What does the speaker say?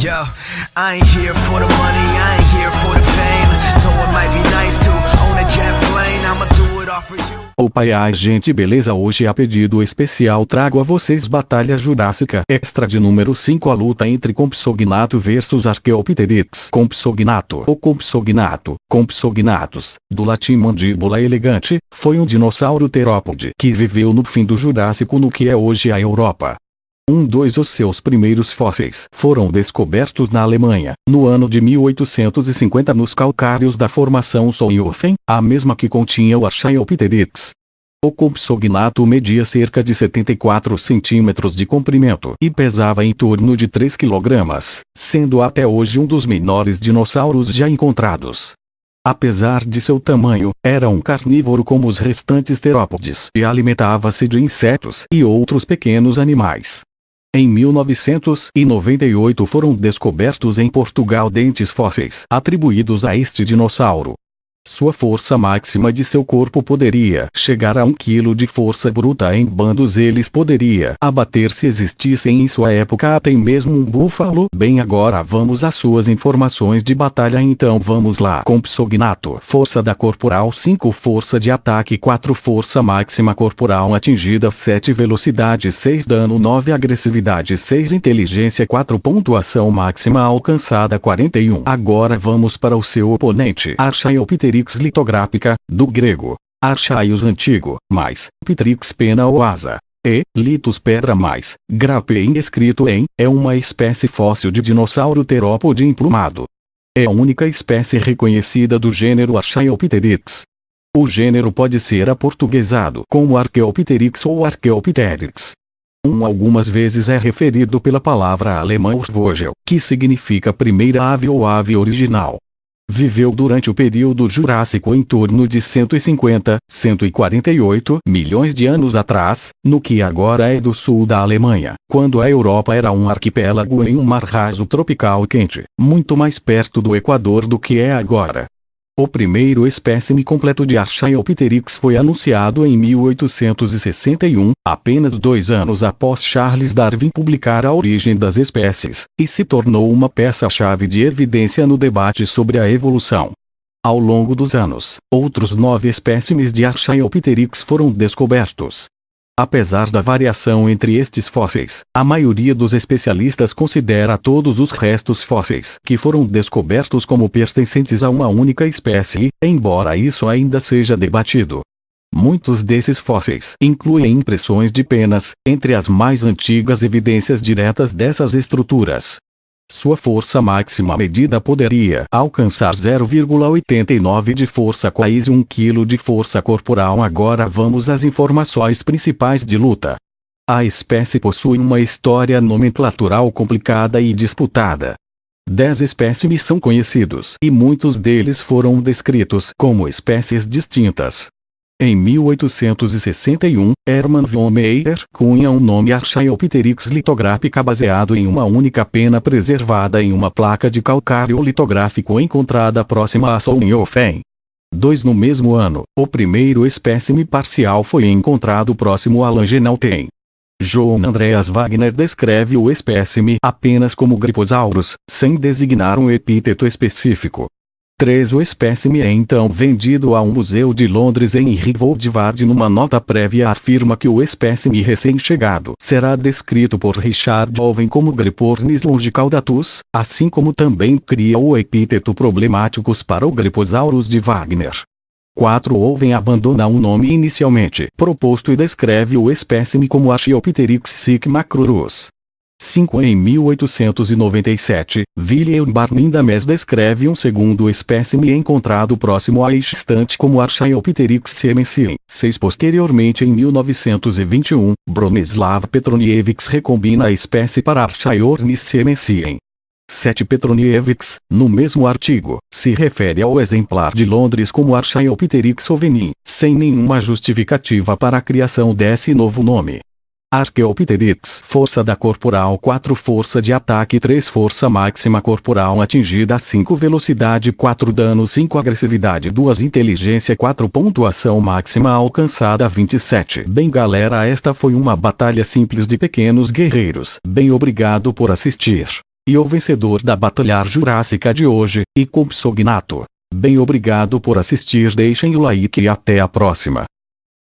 Yo, I ain't here for the money, I ain't here for the fame. Though it might be nice to own a jet plane, I'ma do it all for you. Opa e aí gente, beleza? Hoje a pedido especial trago a vocês Batalha Jurássica Extra de número 5, a luta entre Compsognathus versus Archaeopteryx. Compsognathus ou Compsognathus, do latim mandíbula elegante, foi um dinossauro terópode que viveu no fim do Jurássico no que é hoje a Europa. Os seus primeiros fósseis foram descobertos na Alemanha, no ano de 1850 nos calcários da formação Solnhofen, a mesma que continha o Archaeopteryx. O Compsognathus media cerca de 74 centímetros de comprimento e pesava em torno de 3 kg, sendo até hoje um dos menores dinossauros já encontrados. Apesar de seu tamanho, era um carnívoro como os restantes terópodes e alimentava-se de insetos e outros pequenos animais. Em 1998 foram descobertos em Portugal dentes fósseis atribuídos a este dinossauro. Sua força máxima de seu corpo poderia chegar a 1 kg de força bruta em bandos. Eles poderia abater se existissem em sua época até mesmo um búfalo. Bem, agora vamos às suas informações de batalha, então vamos lá. Compsognathus: força da corporal 5, força de ataque 4, força máxima corporal atingida 7, velocidade 6, dano 9, agressividade 6, inteligência 4, pontuação máxima alcançada 41. Agora vamos para o seu oponente. Archaeopteryx litográfica, do grego archaios antigo, mais pteryx pena ou asa, e litos pedra mais grapein escrito em, é uma espécie fóssil de dinossauro terópode emplumado. É a única espécie reconhecida do gênero Archaeopteryx. O gênero pode ser aportuguesado como Archaeopteryx ou Archaeopteryx. Algumas vezes é referido pela palavra alemã Urvogel, que significa primeira ave ou ave original. Viveu durante o período Jurássico em torno de 150, 148 milhões de anos atrás, no que agora é do sul da Alemanha, quando a Europa era um arquipélago em um mar raso tropical quente, muito mais perto do Equador do que é agora. O primeiro espécime completo de Archaeopteryx foi anunciado em 1861, apenas 2 anos após Charles Darwin publicar A Origem das Espécies, e se tornou uma peça-chave de evidência no debate sobre a evolução. Ao longo dos anos, outros 9 espécimes de Archaeopteryx foram descobertos. Apesar da variação entre estes fósseis, a maioria dos especialistas considera todos os restos fósseis que foram descobertos como pertencentes a uma única espécie, embora isso ainda seja debatido. Muitos desses fósseis incluem impressões de penas, entre as mais antigas evidências diretas dessas estruturas. Sua força máxima medida poderia alcançar 0,89 de força quase 1 kg de força corporal. Agora vamos às informações principais de luta. A espécie possui uma história nomenclatural complicada e disputada. 10 espécimes são conhecidos e muitos deles foram descritos como espécies distintas. Em 1861, Hermann von Meyer cunha um nome Archaeopteryx litográfica baseado em uma única pena preservada em uma placa de calcário litográfico encontrada próxima a Solnhofen. No mesmo ano, o primeiro espécime parcial foi encontrado próximo a Langenalten. Johann Andreas Wagner descreve o espécime apenas como Gryposaurus, sem designar um epíteto específico. O espécime é então vendido a um museu de Londres. Henry Woodward, numa nota prévia, afirma que o espécime recém-chegado será descrito por Richard Owen como Grypornis longicaudatus, assim como também cria o epíteto problemáticos para o Gryposaurus de Wagner. Owen abandona o nome inicialmente proposto e descreve o espécime como Archaeopteryx sigmacrurus. Em 1897, Wilhelm Barnum-Dames descreve um segundo espécime encontrado próximo a este instante como Archaeopteryx siemensien. Posteriormente, em 1921, Bronislaw Petroniewicz recombina a espécie para Archaeornis siemensien. Petroniewicz, no mesmo artigo, se refere ao exemplar de Londres como Archaeopteryx ovenin, sem nenhuma justificativa para a criação desse novo nome. Archaeopteryx: força da corporal 4, força de ataque 3, força máxima corporal atingida 5, velocidade 4, dano 5, agressividade 2, inteligência 4, pontuação máxima alcançada 27. Bem galera, esta foi uma batalha simples de pequenos guerreiros. Bem, obrigado por assistir. E o vencedor da Batalha Jurássica de hoje, e Compsognato. Bem, obrigado por assistir, deixem o like e até a próxima.